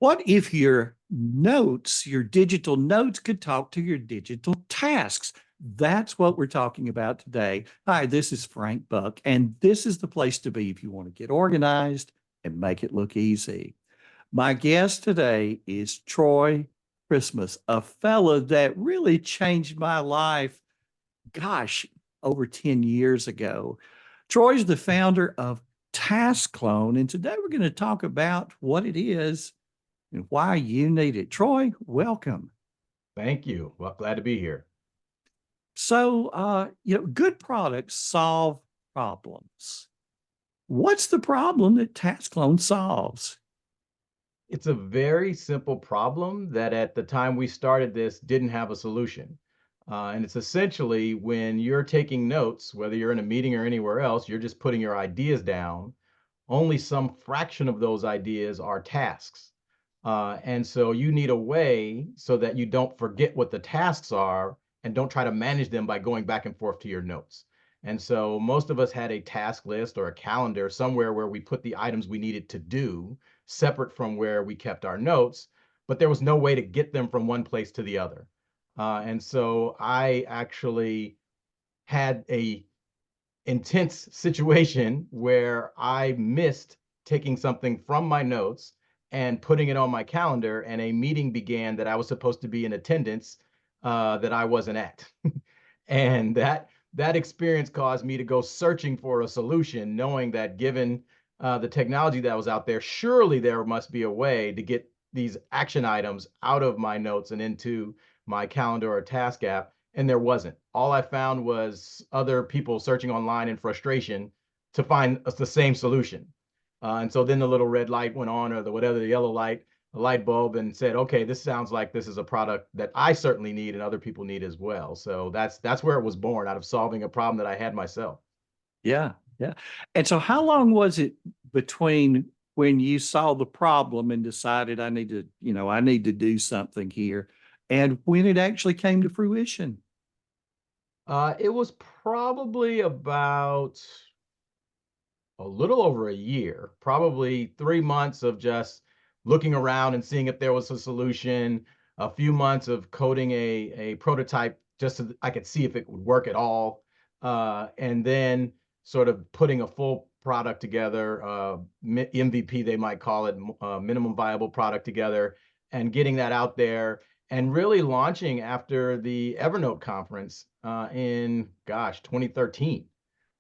What if your notes, your digital notes, could talk to your digital tasks? That's what we're talking about today. Hi, this is Frank Buck, and this is the place to be if you want to get organized and make it look easy. My guest today is Troy Christmas, a fellow that really changed my life, gosh, over 10 years ago. Troy's the founder of TaskClone, and today we're going to talk about what it is and why you need it. Troy, welcome. Thank you. Well, glad to be here. So, good products solve problems. What's the problem that TaskClone solves? It's a very simple problem that at the time we started this didn't have a solution. And it's essentially when you're taking notes, whether you're in a meeting or anywhere else, you're just putting your ideas down. Only some fraction of those ideas are tasks. And so you need a way so that you don't forget what the tasks are and don't try to manage them by going back and forth to your notes. And so most of us had a task list or a calendar somewhere where we put the items we needed to do separate from where we kept our notes, but there was no way to get them from one place to the other. And so I actually had a intense situation where I missed taking something from my notes and putting it on my calendar, and a meeting began that I was supposed to be in attendance that I wasn't at. And that experience caused me to go searching for a solution, knowing that given the technology that was out there, surely there must be a way to get these action items out of my notes and into my calendar or task app, and there wasn't. All I found was other people searching online in frustration to find the same solution. And so then the little red light went on, or the yellow light, the light bulb, and said, okay, this sounds like this is a product that I certainly need and other people need as well. So that's where it was born, out of solving a problem that I had myself. Yeah, yeah. And so how long was it between when you saw the problem and decided I need to do something here and when it actually came to fruition? It was probably about a little over a year, probably 3 months of just looking around and seeing if there was a solution, a few months of coding a prototype just so that I could see if it would work at all, and then sort of putting a full product together, MVP, they might call it, minimum viable product together, and getting that out there and really launching after the Evernote conference in, gosh, 2013.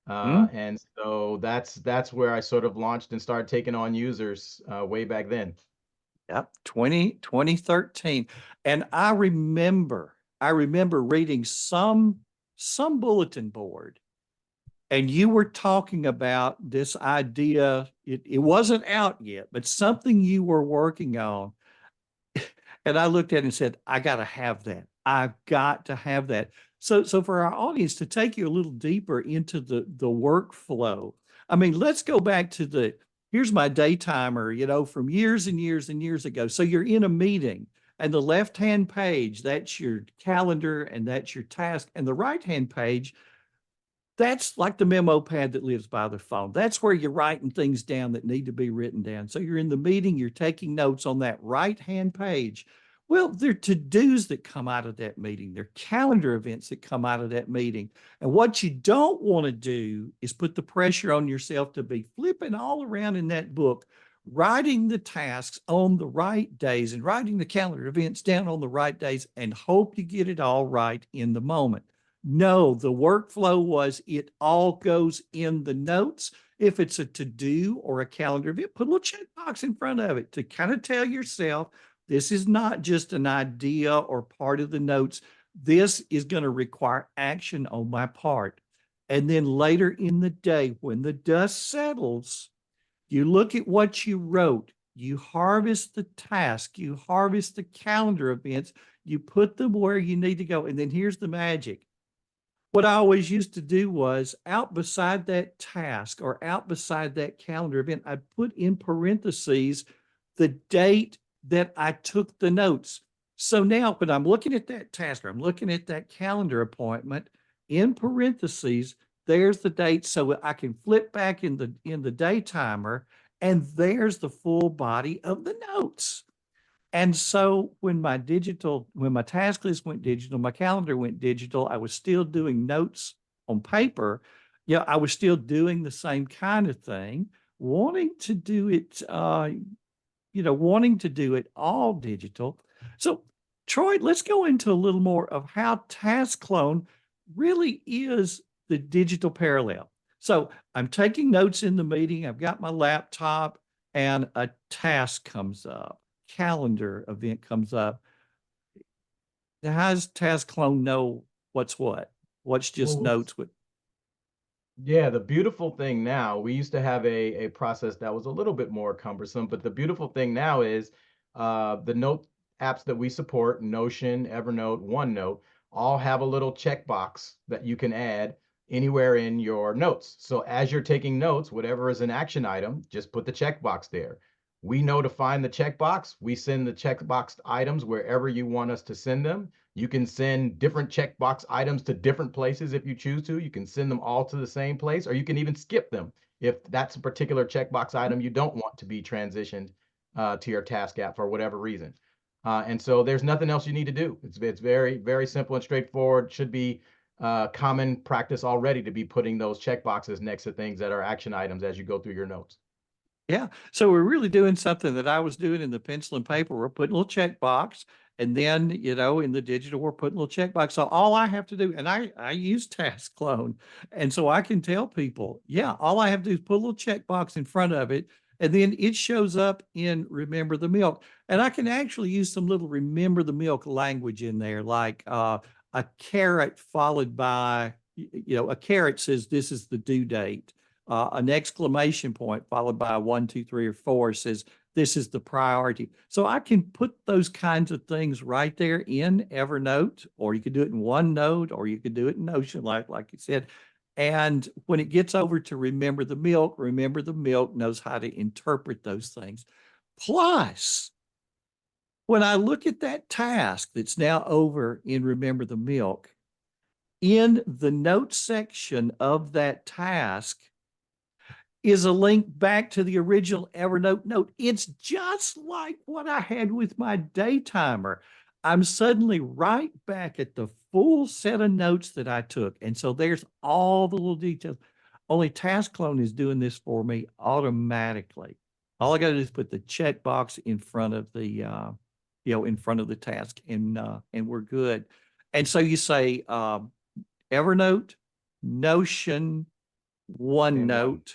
Hmm? And so that's where I sort of launched and started taking on users way back then. Yep, 2013. And I remember reading some bulletin board, and you were talking about this idea. It wasn't out yet, but something you were working on. And I looked at it and said, I got to have that. I've got to have that. So for our audience to take you a little deeper into the workflow, I mean, let's go back to here's my day timer, from years and years and years ago. So you're in a meeting, and the left-hand page, that's your calendar and that's your task. And the right-hand page, that's like the memo pad that lives by the phone. That's where you're writing things down that need to be written down. So you're in the meeting, you're taking notes on that right-hand page. Well, there are to-dos that come out of that meeting. There are calendar events that come out of that meeting. And what you don't want to do is put the pressure on yourself to be flipping all around in that book, writing the tasks on the right days and writing the calendar events down on the right days and hope you get it all right in the moment. No, the workflow was it all goes in the notes. If it's a to-do or a calendar event, put a little check box in front of it to kind of tell yourself this is not just an idea or part of the notes. This is going to require action on my part. And then later in the day, when the dust settles, you look at what you wrote, you harvest the task, you harvest the calendar events, you put them where you need to go. And then here's the magic. What I always used to do was out beside that task or out beside that calendar event, I put in parentheses the date that I took the notes. So now when I'm looking at that task or I'm looking at that calendar appointment, in parentheses, there's the date so I can flip back in the day timer, and there's the full body of the notes. And so when when my task list went digital, my calendar went digital, I was still doing notes on paper. Yeah, I was still doing the same kind of thing, wanting to do it, wanting to do it all digital. So, Troy, let's go into a little more of how TaskClone really is the digital parallel. So, I'm taking notes in the meeting, I've got my laptop, and a task comes up, calendar event comes up. Now, how does TaskClone know what's what? What's Well, just notes with? yeah, the beautiful thing now, we used to have a process that was a little bit more cumbersome, but the beautiful thing now is the note apps that we support, Notion, Evernote, OneNote, all have a little checkbox that you can add anywhere in your notes. So as you're taking notes, whatever is an action item, just put the checkbox there. We know to find the checkbox. We send the checkbox items wherever you want us to send them. You can send different checkbox items to different places if you choose to. You can send them all to the same place, or you can even skip them if that's a particular checkbox item you don't want to be transitioned to your task app for whatever reason. And so there's nothing else you need to do. It's very, very simple and straightforward. Should be common practice already to be putting those checkboxes next to things that are action items as you go through your notes. Yeah. So we're really doing something that I was doing in the pencil and paper. We're putting a little check box. And then, in the digital, we're putting a little check box. So all I have to do, and I use TaskClone. And so I can tell people, yeah, all I have to do is put a little check box in front of it. And then it shows up in Remember the Milk. And I can actually use some little Remember the Milk language in there, like a caret followed by, a caret says this is the due date. An exclamation point followed by a 1, 2, 3, or 4 says this is the priority. So I can put those kinds of things right there in Evernote, or you could do it in OneNote, or you could do it in Notion, like you said. And when it gets over to Remember the Milk knows how to interpret those things. Plus, when I look at that task that's now over in Remember the Milk, in the notes section of that task, is a link back to the original Evernote note. It's just like what I had with my day timer. I'm suddenly right back at the full set of notes that I took. And so there's all the little details. Only TaskClone is doing this for me automatically. All I got to do is put the checkbox in front of in front of the task, and we're good. And so you say Evernote, Notion, And one. OneNote,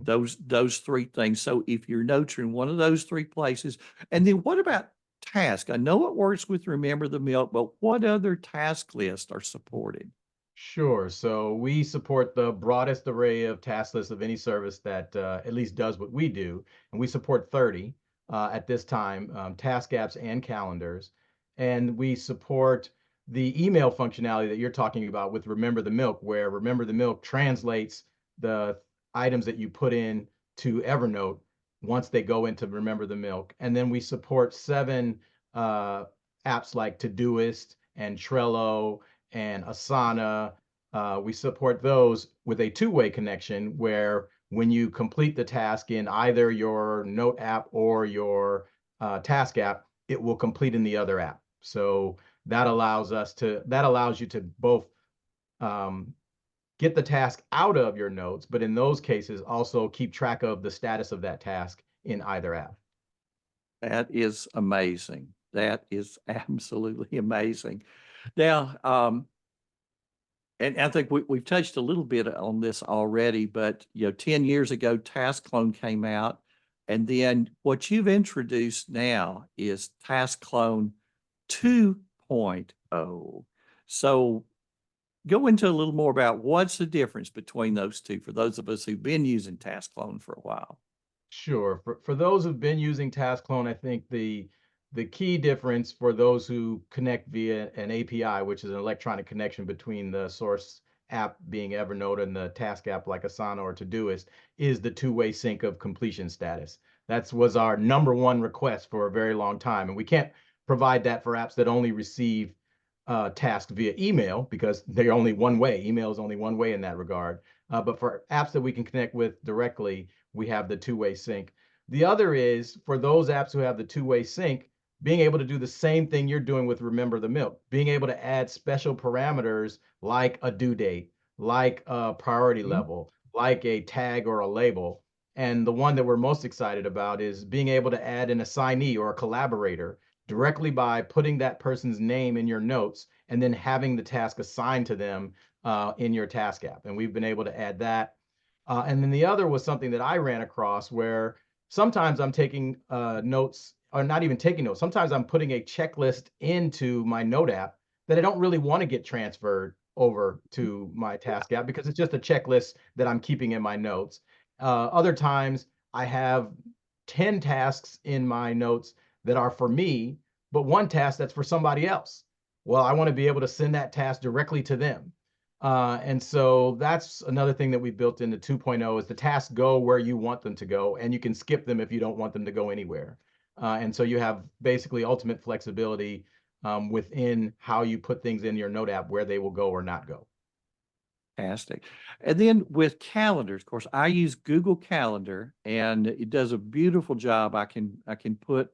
those three things. So if your notes are in one of those three places, and then what about task? I know it works with Remember the Milk, but what other task lists are supported? Sure. So we support the broadest array of task lists of any service that at least does what we do. And we support 30 at this time, task apps and calendars. And we support the email functionality that you're talking about with Remember the Milk, where Remember the Milk translates the items that you put in to Evernote once they go into Remember the Milk. And then we support 7 apps like Todoist and Trello and Asana. We support those with a two-way connection where when you complete the task in either your note app or your task app, it will complete in the other app. So that allows you to both um, get the task out of your notes, but in those cases also keep track of the status of that task in either app. That is amazing. That is absolutely amazing. Now, and I think we've touched a little bit on this already, but 10 years ago, TaskClone came out. And then what you've introduced now is TaskClone 2.0. So go into a little more about what's the difference between those two for those of us who've been using TaskClone for a while. Sure. For those who've been using TaskClone, I think the key difference for those who connect via an API, which is an electronic connection between the source app being Evernote and the task app like Asana or Todoist, is the two-way sync of completion status. That was our number one request for a very long time, and we can't provide that for apps that only receive tasks via email because they're only one way. Email is only one way in that regard. But for apps that we can connect with directly, we have the two-way sync. The other is for those apps who have the two-way sync, being able to do the same thing you're doing with Remember the Milk, being able to add special parameters like a due date, like a priority Mhm. level, like a tag or a label. And the one that we're most excited about is being able to add an assignee or a collaborator directly by putting that person's name in your notes and then having the task assigned to them in your task app. And we've been able to add that. And then the other was something that I ran across where sometimes I'm taking notes, or not even taking notes. Sometimes I'm putting a checklist into my note app that I don't really want to get transferred over to my task app because it's just a checklist that I'm keeping in my notes. Other times I have 10 tasks in my notes that are for me, but one task that's for somebody else. Well, I want to be able to send that task directly to them. And so that's another thing that we built into 2.0 is the tasks go where you want them to go, and you can skip them if you don't want them to go anywhere. And so you have basically ultimate flexibility within how you put things in your note app, where they will go or not go. Fantastic. And then with calendars, of course, I use Google Calendar and it does a beautiful job. I can put,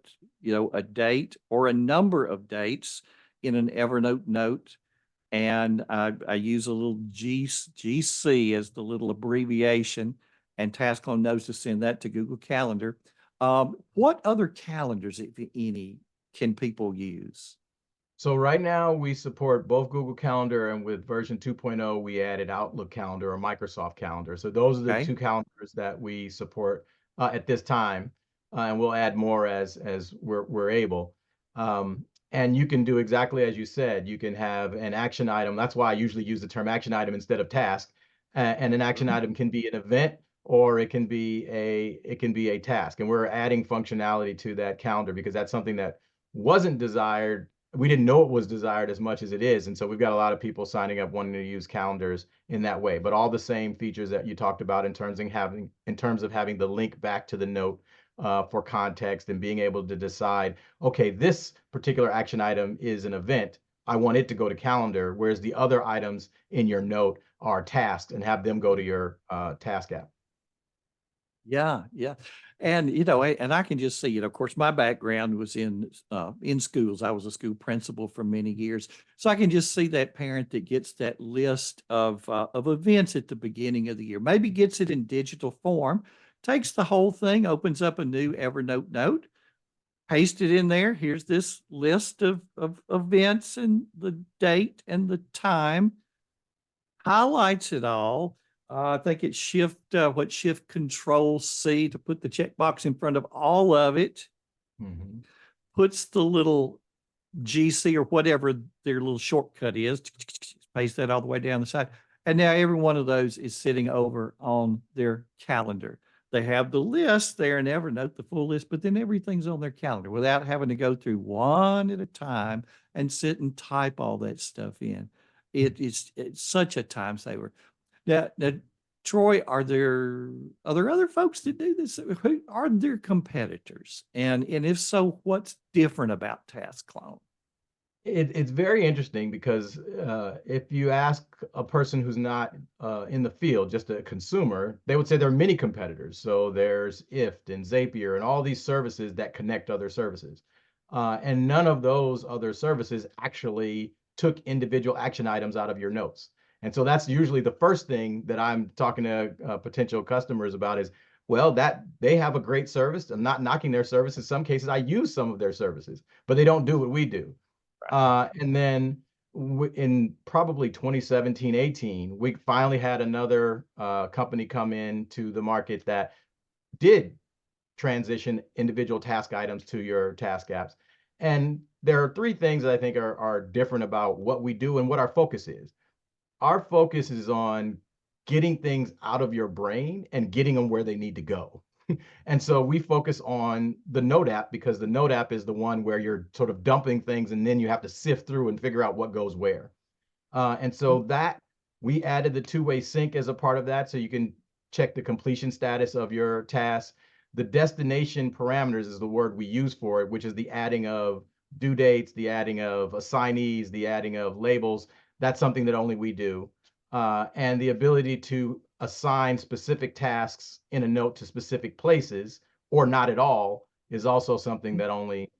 a date or a number of dates in an Evernote note. And I use a little GC as the little abbreviation, and TaskClone knows to send that to Google Calendar. What other calendars, if any, can people use? So right now we support both Google Calendar, and with version 2.0, we added Outlook Calendar or Microsoft Calendar. So those are the Okay. two calendars that we support at this time, and we'll add more as we're able. And you can do exactly as you said. You can have an action item. That's why I usually use the term action item instead of task. And an action Mhm. item can be an event, or it can be a task. And we're adding functionality to that calendar because that's something that wasn't desired. We didn't know it was desired as much as it is. And so we've got a lot of people signing up wanting to use calendars in that way. But all the same features that you talked about in terms of having the link back to the note for context and being able to decide, okay, this particular action item is an event. I want it to go to calendar, whereas the other items in your note are tasks and have them go to your task app. Yeah, yeah. And, and I can just see, of course, my background was in schools. I was a school principal for many years. So I can just see that parent that gets that list of events at the beginning of the year, maybe gets it in digital form, takes the whole thing, opens up a new Evernote note, paste it in there. Here's this list of events and the date and the time, highlights it all. I think it's shift control C to put the checkbox in front of all of it, Mhm. puts the little GC or whatever their little shortcut is, paste that all the way down the side. And now every one of those is sitting over on their calendar. They have the list there in Evernote, the full list, but then everything's on their calendar without having to go through one at a time and sit and type all that stuff in. It's such a time saver. Now, Troy, are there other folks that do this? Who are their competitors? And if so, what's different about TaskClone? It's very interesting because if you ask a person who's not in the field, just a consumer, they would say there are many competitors. So there's IFT and Zapier and all these services that connect other services. And none of those other services actually took individual action items out of your notes. And so that's usually the first thing that I'm talking to potential customers about is, well, that they have a great service. I'm not knocking their service. In some cases, I use some of their services, but they don't do what we do. And then in probably 2017, 18, we finally had another company come into the market that did transition individual task items to your task apps. And there are three things that I think are different about what we do and what our focus is. Our focus is on getting things out of your brain and getting them where they need to go. And so we focus on the Note app because the Note app is the one where you're sort of dumping things and then you have to sift through and figure out what goes where. And so that we added the two-way sync as a part of that, so you can check the completion status of your task. The destination parameters is the word we use for it, which is the adding of due dates, the adding of assignees, the adding of labels. That's something that only we do. And the ability to assign specific tasks in a note to specific places or not at all is also something that only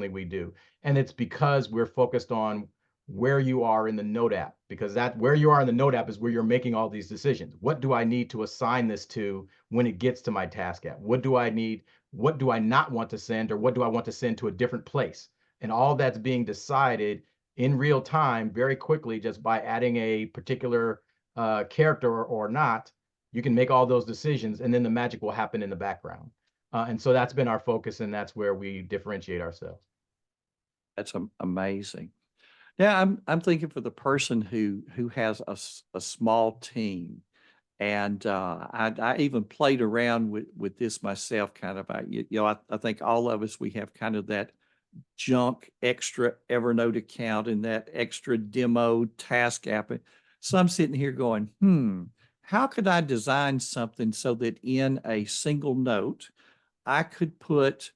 we do. And it's because we're focused on where you are in the Note app, because that where you are in the Note app is where you're making all these decisions. What do I need to assign this to when it gets to my task app? What do I need? What do I not want to send, or what do I want to send to a different place? And all that's being decided in real time very quickly just by adding a particular character or not. You can make all those decisions, and then the magic will happen in the background. And so that's been our focus, and that's where we differentiate ourselves. That's amazing. Yeah, I'm thinking for the person who has a small team, and I even played around with this myself. Kind of, I think all of us, we have kind of that junk extra Evernote account and that extra demo task app. So I'm sitting here going, how could I design something so that in a single note I could put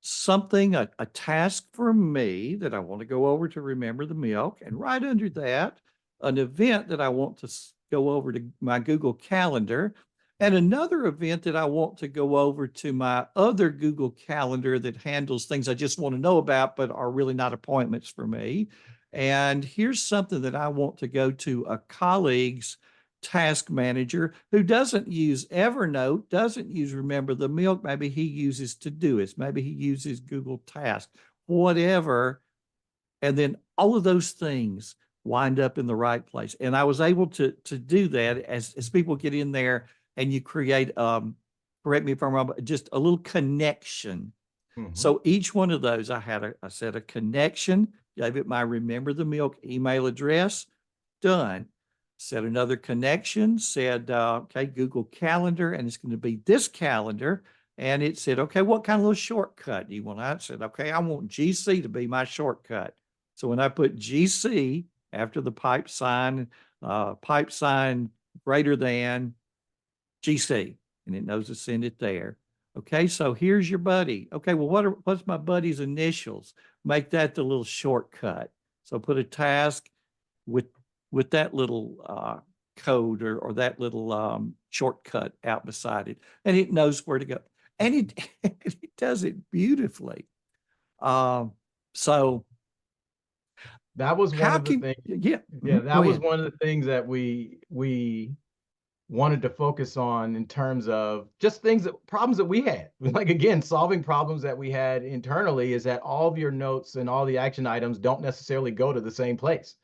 something, a task for me that I want to go over to remember the milk, and right under that, an event that I want to go over to my Google Calendar, and another event that I want to go over to my other Google Calendar that handles things I just want to know about, but are really not appointments for me. And here's something that I want to go to a colleague's task manager who doesn't use Evernote, doesn't use Remember the Milk. Maybe he uses Todoist. Maybe he uses Google Task, whatever. And then all of those things wind up in the right place. And I was able to do that as people get in there and you create, correct me if I'm wrong, but just a little connection. So each one of those, I set a connection, gave it my Remember the Milk email address, done. Set another connection, said, okay, Google Calendar, and it's going to be this calendar. And it said, okay, what kind of little shortcut do you want? I said, okay, I want GC to be my shortcut. So when I put GC after the pipe sign greater than GC, and it knows to send it there. Okay, so here's your buddy. Okay, well, what's my buddy's initials? Make that the little shortcut. So put a task with that little code or that little shortcut out beside it, and it knows where to go, and it does it beautifully. So that was one how of the can things. yeah That go was ahead. one of the things that we wanted to focus on in terms of just problems that we had. Like, again, solving problems that we had internally is that all of your notes and all the action items don't necessarily go to the same place.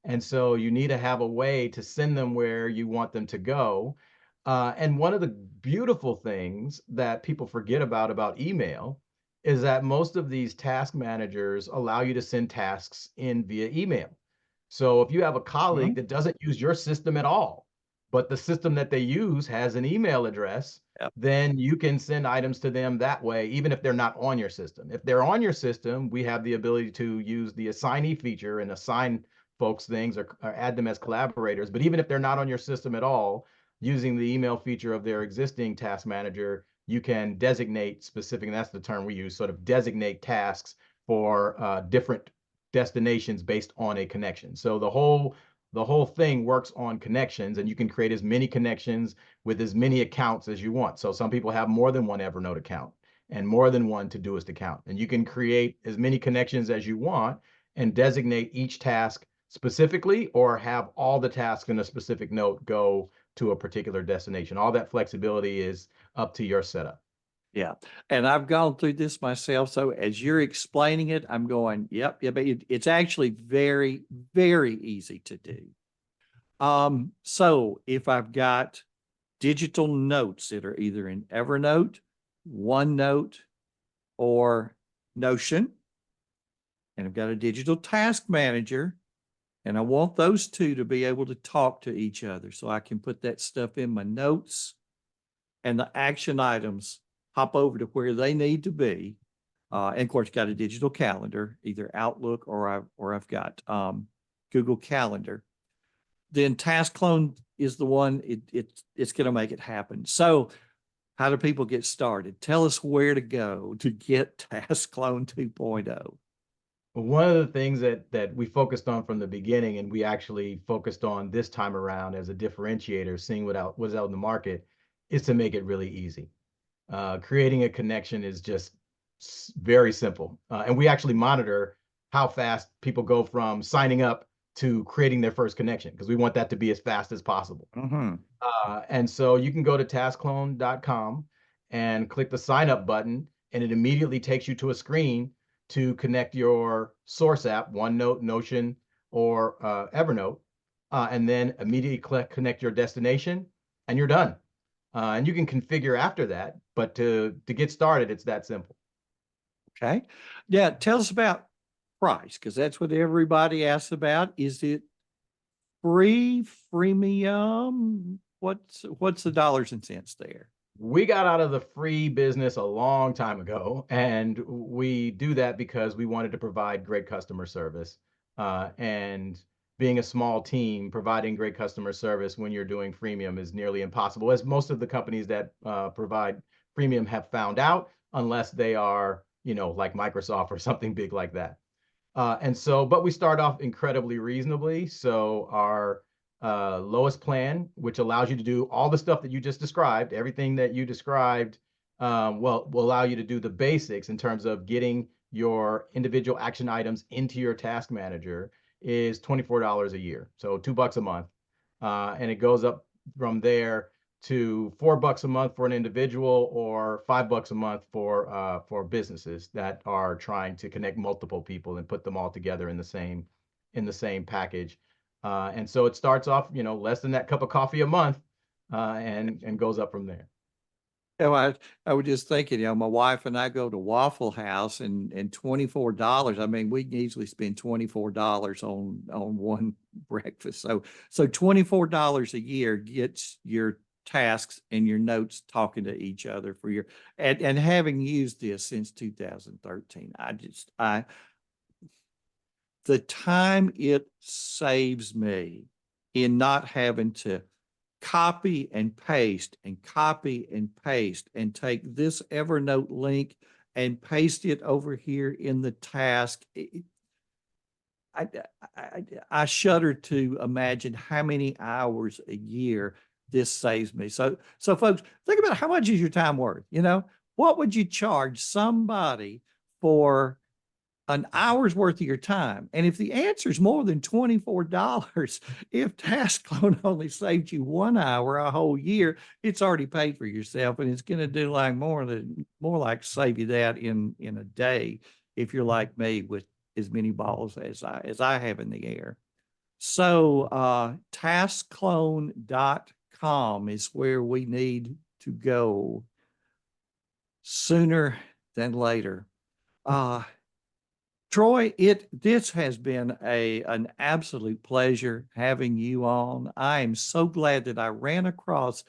And so you need to have a way to send them where you want them to go. And one of the beautiful things that people forget about email is that most of these task managers allow you to send tasks in via email. So if you have a colleague Mhm. that doesn't use your system at all, but the system that they use has an email address, Yep. then you can send items to them that way, even if they're not on your system. If they're on your system, we have the ability to use the assignee feature and assign folks things, or add them as collaborators. But even if they're not on your system at all, using the email feature of their existing task manager, you can designate specific, and that's the term we use, sort of designate tasks for different destinations based on a connection. So the whole thing works on connections, and you can create as many connections with as many accounts as you want. So some people have more than one Evernote account and more than one Todoist account, and you can create as many connections as you want and designate each task specifically, or have all the tasks in a specific note go to a particular destination. All that flexibility is up to your setup. Yeah. And I've gone through this myself. So as you're explaining it, I'm going, yep, yeah, but it's actually very, very easy to do. So if I've got digital notes that are either in Evernote, OneNote, or Notion, and I've got a digital task manager, and I want those two to be able to talk to each other so I can put that stuff in my notes, and the action items hop over to where they need to be. And of course, got a digital calendar, either Outlook or I've got Google Calendar. Then TaskClone is the one it's going to make it happen. So, how do people get started? Tell us where to go to get TaskClone 2.0. One of the things that we focused on from the beginning, and we actually focused on this time around as a differentiator, seeing what's out in the market, is to make it really easy. Creating a connection is just Very simple. And we actually monitor how fast people go from signing up to creating their first connection, because we want that to be as fast as possible. Mm-hmm. And so you can go to TaskClone.com and click the sign up button, and it immediately takes you to a screen to connect your source app, OneNote, Notion, or Evernote, and then immediately click connect your destination, and you're done. And you can configure after that, but to get started, it's that simple. Okay. Yeah. Tell us about price, because that's what everybody asks about. Is it free, freemium? What's the dollars and cents there? We got out of the free business a long time ago, and we do that because we wanted to provide great customer service. And being a small team, providing great customer service when you're doing freemium is nearly impossible, as most of the companies that provide freemium have found out, unless they are, like Microsoft or something big like that. But we start off incredibly reasonably. So our lowest plan, which allows you to do all the stuff that you just described, everything that you described, will allow you to do the basics in terms of getting your individual action items into your task manager, is $24 a year. So $2 a month. And it goes up from there to $4 a month for an individual, or $5 a month for businesses that are trying to connect multiple people and put them all together in the same package. And so it starts off, less than that cup of coffee a month, and goes up from there. Oh, I was just thinking, my wife and I go to Waffle House, and $24. I mean, we can easily spend $24 on one breakfast. So $24 a year gets your tasks and your notes talking to each other for your, and having used this since 2013, the time it saves me in not having to copy and paste and copy and paste and take this Evernote link and paste it over here in the task. I shudder to imagine how many hours a year this saves me. So folks, think about, how much is your time worth? What would you charge somebody for an hour's worth of your time? And if the answer is more than $24, if TaskClone only saved you 1 hour a whole year, it's already paid for yourself, and it's going to do like more like save you that in a day, if you're like me with as many balls as I have in the air. So TaskClone.com is where we need to go sooner than later. Troy, this has been an absolute pleasure having you on. I am so glad that I ran across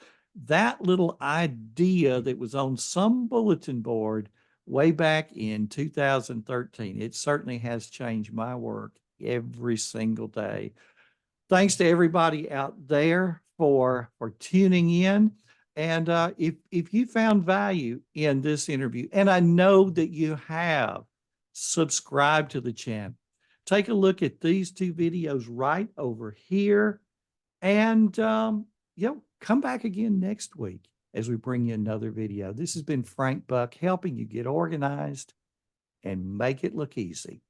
that little idea that was on some bulletin board way back in 2013. It certainly has changed my work every single day. Thanks to everybody out there for tuning in. And if you found value in this interview, and I know that you have, subscribe to the channel. Take a look at these two videos right over here. And, come back again next week as we bring you another video. This has been Frank Buck, helping you get organized and make it look easy.